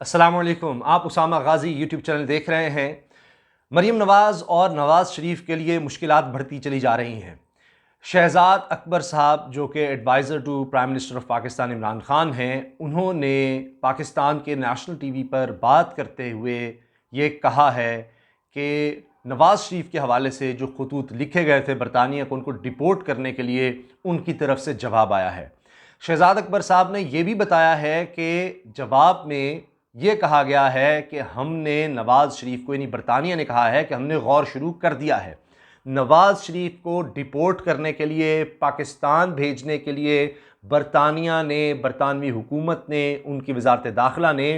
अस्सलाम वालेकुम। आप उसामा गाजी यूट्यूब चैनल देख रहे हैं। मरीम नवाज़ और नवाज़ शरीफ के लिए मुश्किलात बढ़ती चली जा रही हैं। शहजाद अकबर साहब जो कि adviser to prime minister of Pakistan Imran Khan हैं, उन्होंने पाकिस्तान के नेशनल टीवी पर बात करते हुए ये कहा है कि नवाज़ शरीफ के हवाले से जो खतूत लिखे गए थे बरतानिया को उनको डिपोर्ट करने के लिए, उनकी तरफ से जवाब आया है। शहजाद अकबर साहब ने यह भी बताया है कि जवाब में ये कहा गया है कि हमने नवाज़ शरीफ को, यानी बरतानिया ने कहा है कि हमने गौर शुरू कर दिया है। नवाज़ शरीफ को डिपोर्ट करने के लिए, पाकिस्तान भेजने के लिए बरतानिया ने, बरतानवी हुकूमत ने, उनकी वजारत दाखिला ने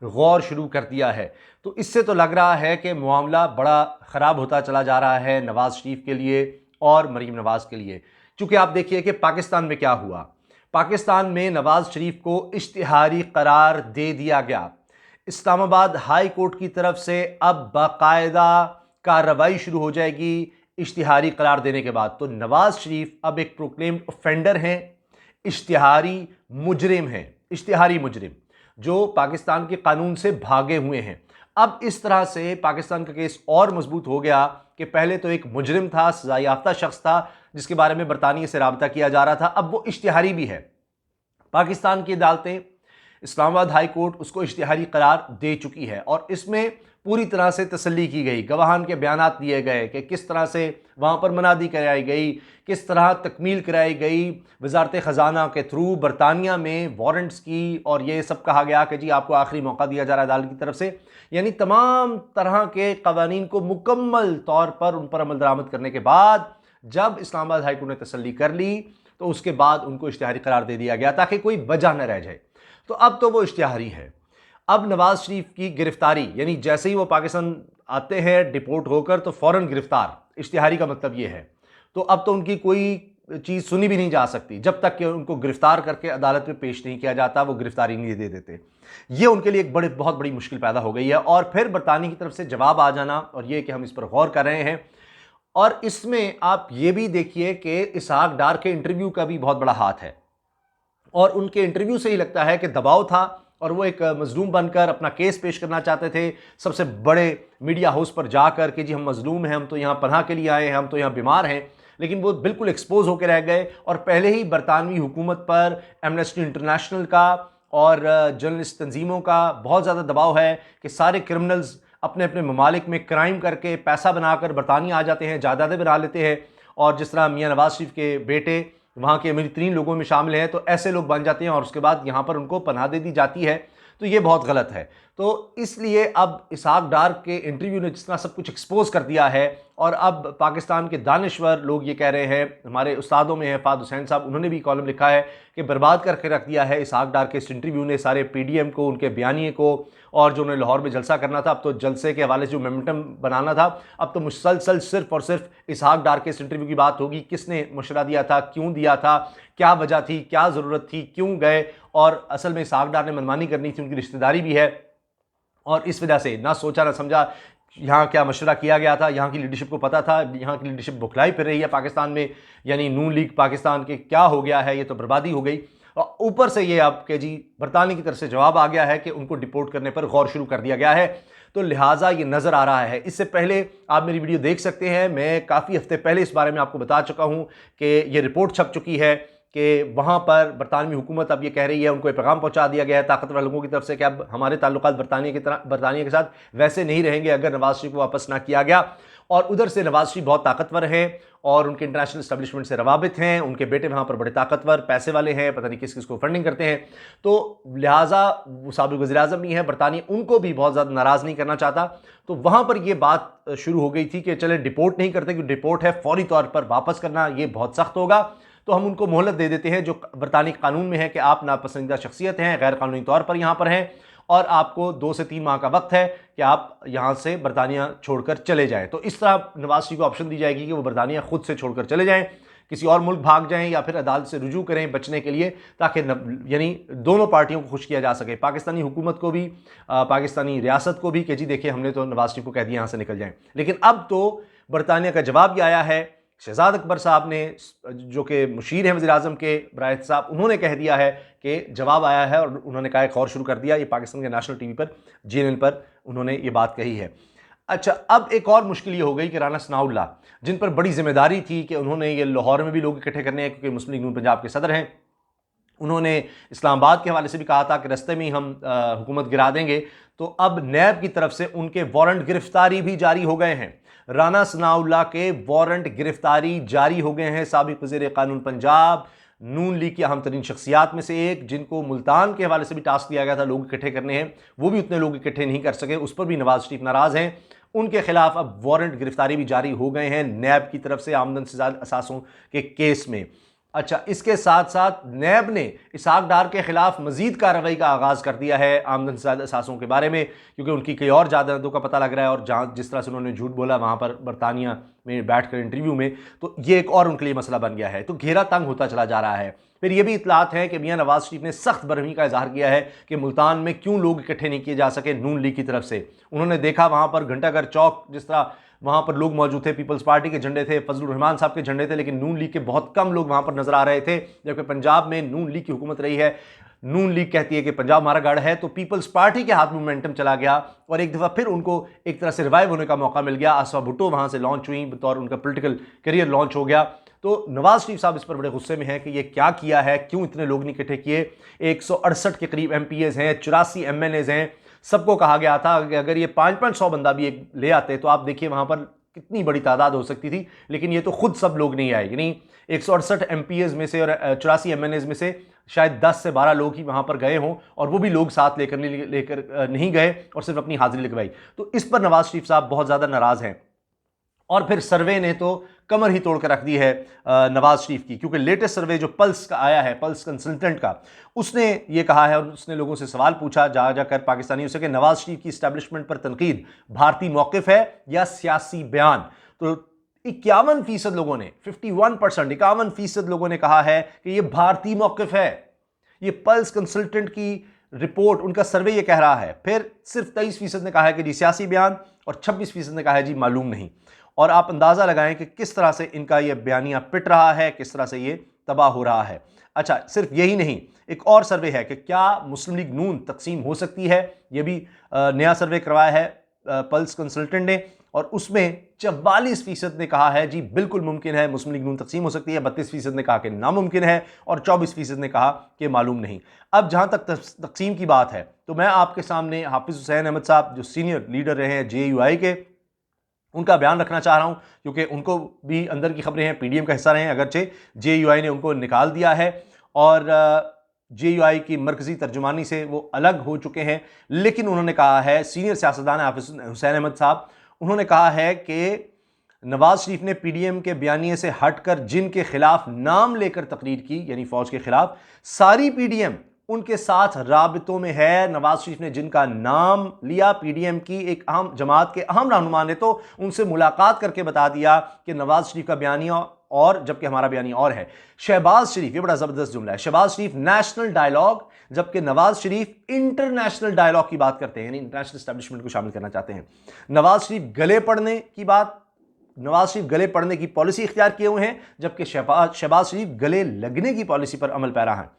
गौर शुरू कर दिया है। तो इससे तो लग रहा है कि मामला बड़ा ख़राब होता चला जा रहा है नवाज़ शरीफ के लिए और मरीम नवाज़ के लिए। चूँकि आप देखिए कि पाकिस्तान में क्या हुआ। पाकिस्तान में नवाज़ शरीफ को इश्तिहारी करार दे दिया गया। इस्लामाबाद हाई कोर्ट की तरफ से अब बाकायदा कार्रवाई शुरू हो जाएगी इश्तिहारी करार देने के बाद। तो नवाज़ शरीफ अब एक प्रोक्लेम्ड ऑफेंडर हैं, इश्तिहारी मुजरिम हैं, इश्तिहारी मुजरिम जो पाकिस्तान के कानून से भागे हुए हैं। अब इस तरह से पाकिस्तान का केस और मजबूत हो गया कि पहले तो एक मुजरिम था, सजा याफ्ता शख्स था जिसके बारे में बरतानिया से राब्ता किया जा रहा था, अब वो इश्तिहारी भी है। पाकिस्तान की अदालतें, इस्लामाबाद हाई कोर्ट उसको इश्तिहारी करार दे चुकी है और इसमें पूरी तरह से तसल्ली की गई, गवाहान के बयानात दिए गए कि किस तरह से वहाँ पर मनादी कराई गई, किस तरह तकमील कराई गई वजारत ख़जाना के थ्रू बरतानिया में वारंट्स की, और ये सब कहा गया कि जी आपको आखिरी मौका दिया जा रहा है अदालत की तरफ से। यानी तमाम तरह के कवानीन को मुकम्मल तौर पर उन पर अमल दरामद करने के बाद जब इस्लामाबाद हाई कोर्ट ने तसल्ली कर ली तो उसके बाद उनको इश्तिहारी करार दे दिया गया ताकि कोई वजह न रह जाए। तो अब तो वो इश्तिहारी है। अब नवाज़ शरीफ की गिरफ्तारी, यानी जैसे ही वो पाकिस्तान आते हैं डिपोर्ट होकर तो फ़ौरन गिरफ्तार, इश्तिहारी का मतलब ये है। तो अब तो उनकी कोई चीज़ सुनी भी नहीं जा सकती जब तक कि उनको गिरफ्तार करके अदालत में पेश नहीं किया जाता, वो गिरफ्तारी नहीं दे देते। ये उनके लिए एक बहुत बड़ी मुश्किल पैदा हो गई है। और फिर बरतानिया की तरफ से जवाब आ जाना और ये कि हम इस पर गौर कर रहे हैं। और इसमें आप ये भी देखिए कि इसहाक डार के इंटरव्यू का भी बहुत बड़ा हाथ है और उनके इंटरव्यू से ही लगता है कि दबाव था और वो एक मजलूम बनकर अपना केस पेश करना चाहते थे सबसे बड़े मीडिया हाउस पर जाकर कि जी हम मजलूम हैं, हम तो यहाँ पनाह के लिए आए हैं, हम तो यहाँ बीमार हैं। लेकिन वो बिल्कुल एक्सपोज होकर रह गए और पहले ही बरतानवी हुकूमत पर एमनेस्टी इंटरनेशनल का और जर्नलिस्ट तंजीमों का बहुत ज़्यादा दबाव है कि सारे क्रिमिनल्स अपने अपने ममालिक में क्राइम करके पैसा बनाकर बरतानिया आ जाते हैं, जायदादें बना लेते हैं। और जिस तरह मियाँ नवाज़ शरीफ के बेटे वहाँ के अमीर तरीन लोगों में शामिल हैं, तो ऐसे लोग बन जाते हैं और उसके बाद यहाँ पर उनको पनाह दे दी जाती है। तो ये बहुत गलत है। तो इसलिए अब इसहाक डार के इंटरव्यू ने जिस तरह सब कुछ एक्सपोज कर दिया है और अब पाकिस्तान के दानिश्वर लोग ये कह रहे हैं, हमारे उस्तादों में है फ़ाद हुसैन साहब, उन्होंने भी कॉलम लिखा है कि बर्बाद करके रख दिया है इसहाक डार के इस इंटरव्यू ने सारे पीडीएम को, उनके बयानिए को, और जो उन्हें लाहौर में जलसा करना था, अब तो जलसे के हवाले से जो मोमेंटम बनाना था, अब तो मुसलसल सिर्फ और सिर्फ इसहाक डार के इस इंटरव्यू की बात होगी। किसने मशवरा दिया था, क्यों दिया था, क्या वजह थी, क्या ज़रूरत थी, क्यों गए, और असल में इसहाक डार ने मनमानी करनी थी, उनकी रिश्तेदारी भी है और इस वजह से ना सोचा ना समझा यहाँ क्या मशवरा किया गया था। यहाँ की लीडरशिप को पता था, यहाँ की लीडरशिप बुखलाई फिर रही है पाकिस्तान में, यानी नून लीग पाकिस्तान के क्या हो गया है, ये तो बर्बादी हो गई। और ऊपर से ये अब के जी बरतानिया की तरफ से जवाब आ गया है कि उनको डिपोर्ट करने पर गौर शुरू कर दिया गया है। तो लिहाजा ये नज़र आ रहा है। इससे पहले आप मेरी वीडियो देख सकते हैं, मैं काफ़ी हफ्ते पहले इस बारे में आपको बता चुका हूँ कि ये रिपोर्ट छप चुकी है कि वहाँ पर बरतानवी हुकूमत अब ये कह रही है, उनको एक पैगाम पहुँचा दिया गया है ताकतवर लोगों की तरफ से कि अब हमारे ताल्लुकात बरतानिया के साथ वैसे नहीं रहेंगे अगर नवाज़ शरीफ को वापस ना किया गया। और उधर से नवाज़ शरीफ बहुत ताकतवर हैं और उनके इंटरनेशनल इस्टेब्लिशमेंट से रवाबित हैं, उनके बेटे वहाँ पर बड़े ताकतवर पैसे वाले हैं, पता नहीं किस किस को फंडिंग करते हैं। तो लिहाजा वो साबिक़ वज़ीर-ए-आज़म भी हैं, बरतानिया उनको भी बहुत ज़्यादा नाराज़ नहीं करना चाहता। तो वहाँ पर ये बात शुरू हो गई थी कि चले डिपोर्ट नहीं करते, क्योंकि डिपोर्ट है फौरी तौर पर वापस करना, ये बहुत सख्त होगा, तो हम उनको मोहलत दे देते हैं, जो बरतानिया कानून में है कि आप नापसंदीदा शख्सियत हैं, गैर कानूनी तौर पर यहाँ पर हैं और आपको 2 से 3 माह का वक्त है कि आप यहाँ से बरतानिया छोड़कर चले जाएं। तो इस तरह नवाज़ शरीफ को ऑप्शन दी जाएगी कि वो बरतानिया खुद से छोड़कर चले जाएं, किसी और मुल्क भाग जाएं या फिर अदालत से रुजू करें बचने के लिए, ताकि यानी दोनों पार्टियों को खुश किया जा सके, पाकिस्तानी हुकूमत को भी, पाकिस्तानी रियासत को भी, कि जी देखिए हमने तो नवाज़ शरीफ को कह दिया यहाँ से निकल जाएं। लेकिन अब तो बरतानिया का जवाब ये आया है शहजाद अकबर साहब ने, जो कि मुशीर हैं वज़ीर-ए-आज़म के बराए एहतिसाब, उन्होंने कह दिया है कि जवाब आया है और उन्होंने कहा एक और शुरू कर दिया। ये पाकिस्तान के नेशनल टीवी पर, जीएनएन पर उन्होंने ये बात कही है। अच्छा, अब एक और मुश्किल ये हो गई कि राना सनाउल्लाह, जिन पर बड़ी जिम्मेदारी थी कि उन्होंने ये लाहौर में भी लोग इकट्ठे करने हैं, क्योंकि मुस्लिम लीग नून पंजाब के सदर हैं, उन्होंने इस्लामाबाद के हवाले से भी कहा था कि रास्ते में ही हम हुकूमत गिरा देंगे। तो अब नैब की तरफ से उनके वारंट गिरफ्तारी भी जारी हो गए हैं। राना सनाउल्लाह के वारंट गिरफ्तारी जारी हो गए हैं। साबिक वज़ीर कानून पंजाब, नून लीग की अहम तरीन शख्सियात में से एक, जिनको मुल्तान के हवाले से भी टास्क दिया गया था लोग इकट्ठे करने हैं, वो भी उतने लोग इकट्ठे नहीं कर सके, उस पर भी नवाज शरीफ नाराज़ हैं। उनके खिलाफ अब वारंट गिरफ्तारी भी जारी हो गए हैं नैब की तरफ से, आमदन से ज़्यादा असासों के केस में। अच्छा, इसके साथ साथ नैब ने इसहाक डार के खिलाफ मजीद कार्रवाई का आगाज़ कर दिया है आमदन से ज़्यादा असासों के बारे में, क्योंकि उनकी कई और जायदादों का पता लग रहा है, और जहाँ जिस तरह से उन्होंने झूठ बोला वहाँ पर बरतानिया में बैठकर इंटरव्यू में, तो ये एक और उनके लिए मसला बन गया है। तो घेरा तंग होता चला जा रहा है। फिर ये भी इतलात है कि मियां नवाज शरीफ ने सख्त बरहमी का इजहार किया है कि मुल्तान में क्यों लोग इकट्ठे नहीं किए जा सके नून लीग की तरफ से। उन्होंने देखा वहाँ पर घंटाघर चौक, जिस तरह वहाँ पर लोग मौजूद थे, पीपल्स पार्टी के झंडे थे, फजलुर रहमान साहब के झंडे थे, लेकिन नून लीग के बहुत कम लोग वहाँ पर नजर आ रहे थे। जबकि पंजाब में नून लीग की हुकूमत रही है, नून लीग कहती है कि पंजाब हमारा गढ़ है, तो पीपल्स पार्टी के हाथ में मोमेंटम चला गया और एक दफ़ा फिर उनको एक तरह से रिवाइव होने का मौका मिल गया। आसफा भुट्टो वहाँ से लॉन्च हुई, बतौर उनका पोलिटिकल करियर लॉन्च हो गया। तो नवाज शरीफ साहब इस पर बड़े गुस्से में हैं कि ये क्या किया है, क्यों इतने लोग नहीं इकट्ठे किए। 168 के करीब MPAs हैं, 84 MNAs हैं। सबको कहा गया था कि अगर ये 500 बंदा भी एक ले आते तो आप देखिए वहाँ पर कितनी बड़ी तादाद हो सकती थी, लेकिन ये तो खुद सब लोग नहीं आए। यानी 168 MPAs में से और 84 MNAs में से शायद 10 से 12 लोग ही वहाँ पर गए हों, और वो भी लोग साथ लेकर नहीं गए और सिर्फ अपनी हाजिरी लगवाई। तो इस पर नवाज शरीफ साहब बहुत ज़्यादा नाराज़ हैं। और फिर सर्वे ने तो कमर ही तोड़ कर रख दी है नवाज शरीफ की, क्योंकि लेटेस्ट सर्वे जो पल्स का आया है, पल्स कंसल्टेंट का, उसने ये कहा है और उसने लोगों से सवाल पूछा जा जाकर पाकिस्तानियों से कि नवाज शरीफ की इस्टेब्लिशमेंट पर तनकीद भारतीय मौक़िफ़ है या सियासी बयान। तो 51% लोगों ने, 51%, 51% लोगों ने कहा है कि ये भारतीय मौक़िफ़ है। ये पल्स कंसल्टेंट की रिपोर्ट, उनका सर्वे ये कह रहा है। फिर सिर्फ 23% ने कहा है कि जी सियासी बयान, और 26% ने कहा है जी मालूम नहीं। और आप अंदाज़ा लगाएं कि किस तरह से इनका ये बयानिया पिट रहा है, किस तरह से ये तबाह हो रहा है। अच्छा, सिर्फ यही नहीं, एक और सर्वे है कि क्या मुस्लिम लीग नून तकसीम हो सकती है। ये भी नया सर्वे करवाया है पल्स कंसल्टेंट ने, और उसमें 44% ने कहा है जी बिल्कुल मुमकिन है मुस्लिम लीग नून तकसीम हो सकती है, 32% ने कहा कि नामुमकिन है, और 24% ने कहा कि मालूम नहीं। अब जहाँ तक तकसीम की बात है, तो मैं आपके सामने हाफिज़ हुसैन अहमद साहब, जो सीनियर लीडर रहे हैं JUI के, उनका बयान रखना चाह रहा हूं, क्योंकि उनको भी अंदर की खबरें हैं, PDM का हिस्सा रहे हैं, अगरचे JUI ने उनको निकाल दिया है और JUI की मरकजी तर्जुमानी से वो अलग हो चुके हैं। लेकिन उन्होंने कहा है, सीनियर सियासतदान हाफिज़ हुसैन अहमद साहब, उन्होंने कहा है कि नवाज शरीफ ने PDM के बयानिए से हटकर जिनके खिलाफ नाम लेकर तकरीर की, यानी फौज के खिलाफ, सारी PDM उनके साथ राबितों में है। नवाज शरीफ ने जिनका नाम लिया, PDM की एक अहम जमात के अहम रहनुमा ने तो उनसे मुलाकात करके बता दिया कि नवाज शरीफ का बयानिया और, जबकि हमारा बयानिया और है। शहबाज शरीफ, ये बड़ा जबरदस्त जुमला है, शहबाज शरीफ नेशनल डायलॉग, जबकि नवाज शरीफ इंटरनेशनल डायलॉग की बात करते हैं, यानी इंटरनेशनल एस्टेब्लिशमेंट को शामिल करना चाहते हैं। नवाज शरीफ गले पड़ने की बात, नवाज शरीफ गले पड़ने की पॉलिसी इख्तियार किए हुए हैं, जबकि शहबाज शरीफ गले लगने की पॉलिसी पर अमल पैरा हैं।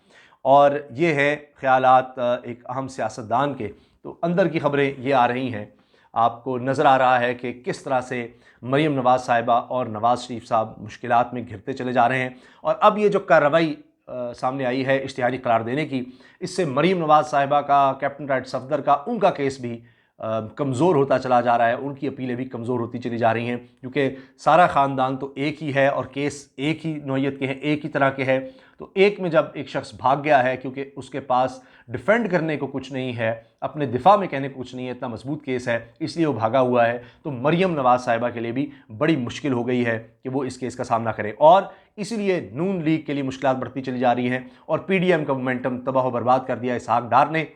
और ये है ख्यालात एक अहम सियासतदान के। तो अंदर की खबरें ये आ रही हैं, आपको नज़र आ रहा है कि किस तरह से मरीम नवाज़ साहिबा और नवाज़ शरीफ साहब मुश्किलात में घिरते चले जा रहे हैं। और अब ये जो कार्रवाई सामने आई है इश्तिहारी करार देने की, इससे मरीम नवाज़ साहिबा का, कैप्टन राइट सफदर का, उनका केस भी कमज़ोर होता चला जा रहा है, उनकी अपीलें भी कमज़ोर होती चली जा रही हैं, क्योंकि सारा ख़ानदान तो एक ही है और केस एक ही नौइयत के हैं, एक ही तरह के हैं। तो एक में जब एक शख्स भाग गया है, क्योंकि उसके पास डिफेंड करने को कुछ नहीं है, अपने दिफा में कहने को कुछ नहीं है, इतना मजबूत केस है, इसलिए वो भागा हुआ है, तो मरियम नवाज़ साहिबा के लिए भी बड़ी मुश्किल हो गई है कि वो इस केस का सामना करें। और इसीलिए नून लीग के लिए मुश्किलात बढ़ती चली जा रही हैं, और PDM का मोमेंटम तबाह बर्बाद कर दिया इसहाक डार ने।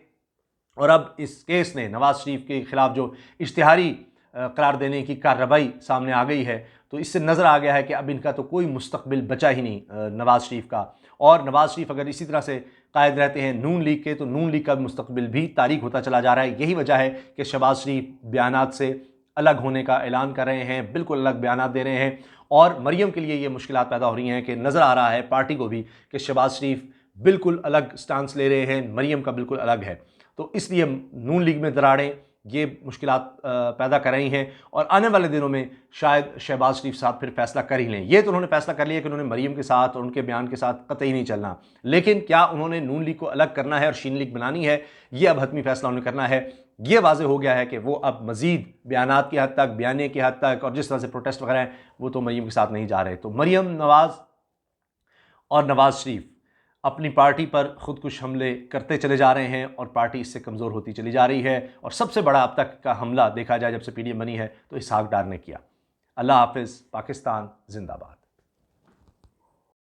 और अब इस केस ने नवाज शरीफ के खिलाफ जो इश्तिहारी करार देने की कार्रवाई सामने आ गई है, तो इससे नज़र आ गया है कि अब इनका तो कोई मुस्तकबिल बचा ही नहीं नवाज शरीफ का। और नवाज शरीफ अगर इसी तरह से कायद रहते हैं नून लीग के, तो नून लीग का मुस्तकबिल भी तारीक होता चला जा रहा है। यही वजह है कि शहबाज शरीफ बयानात से अलग होने का ऐलान कर रहे हैं, बिल्कुल अलग बयानात दे रहे हैं। और मरियम के लिए ये मुश्किलात पैदा हो रही हैं कि नज़र आ रहा है पार्टी को भी कि शहबाज शरीफ बिल्कुल अलग स्टांस ले रहे हैं, मरियम का बिल्कुल अलग है। तो इसलिए नून लीग में दरारें ये मुश्किलात पैदा कर रही हैं और आने वाले दिनों में शायद शहबाज शरीफ साहब फिर फैसला कर ही लें। ये तो उन्होंने फैसला कर लिया कि उन्होंने मरियम के साथ और उनके बयान के साथ कतई नहीं चलना, लेकिन क्या उन्होंने नून लीग को अलग करना है और शीन लीग बनानी है, ये अब हतमी फैसला उन्हें करना है। ये वाज़ेह हो गया है कि वो अब मज़ीद बयानात की हद तक, बयाने की हद तक और जिस तरह से प्रोटेस्ट वगैरह हैं वो तो मरियम के साथ नहीं जा रहे। तो मरियम नवाज़ और नवाज़ शरीफ अपनी पार्टी पर खुदकुश हमले करते चले जा रहे हैं और पार्टी इससे कमज़ोर होती चली जा रही है। और सबसे बड़ा अब तक का हमला देखा जाए जब से पीडीएम बनी है तो इसहाक डार ने किया। अल्लाह हाफिज़। पाकिस्तान जिंदाबाद।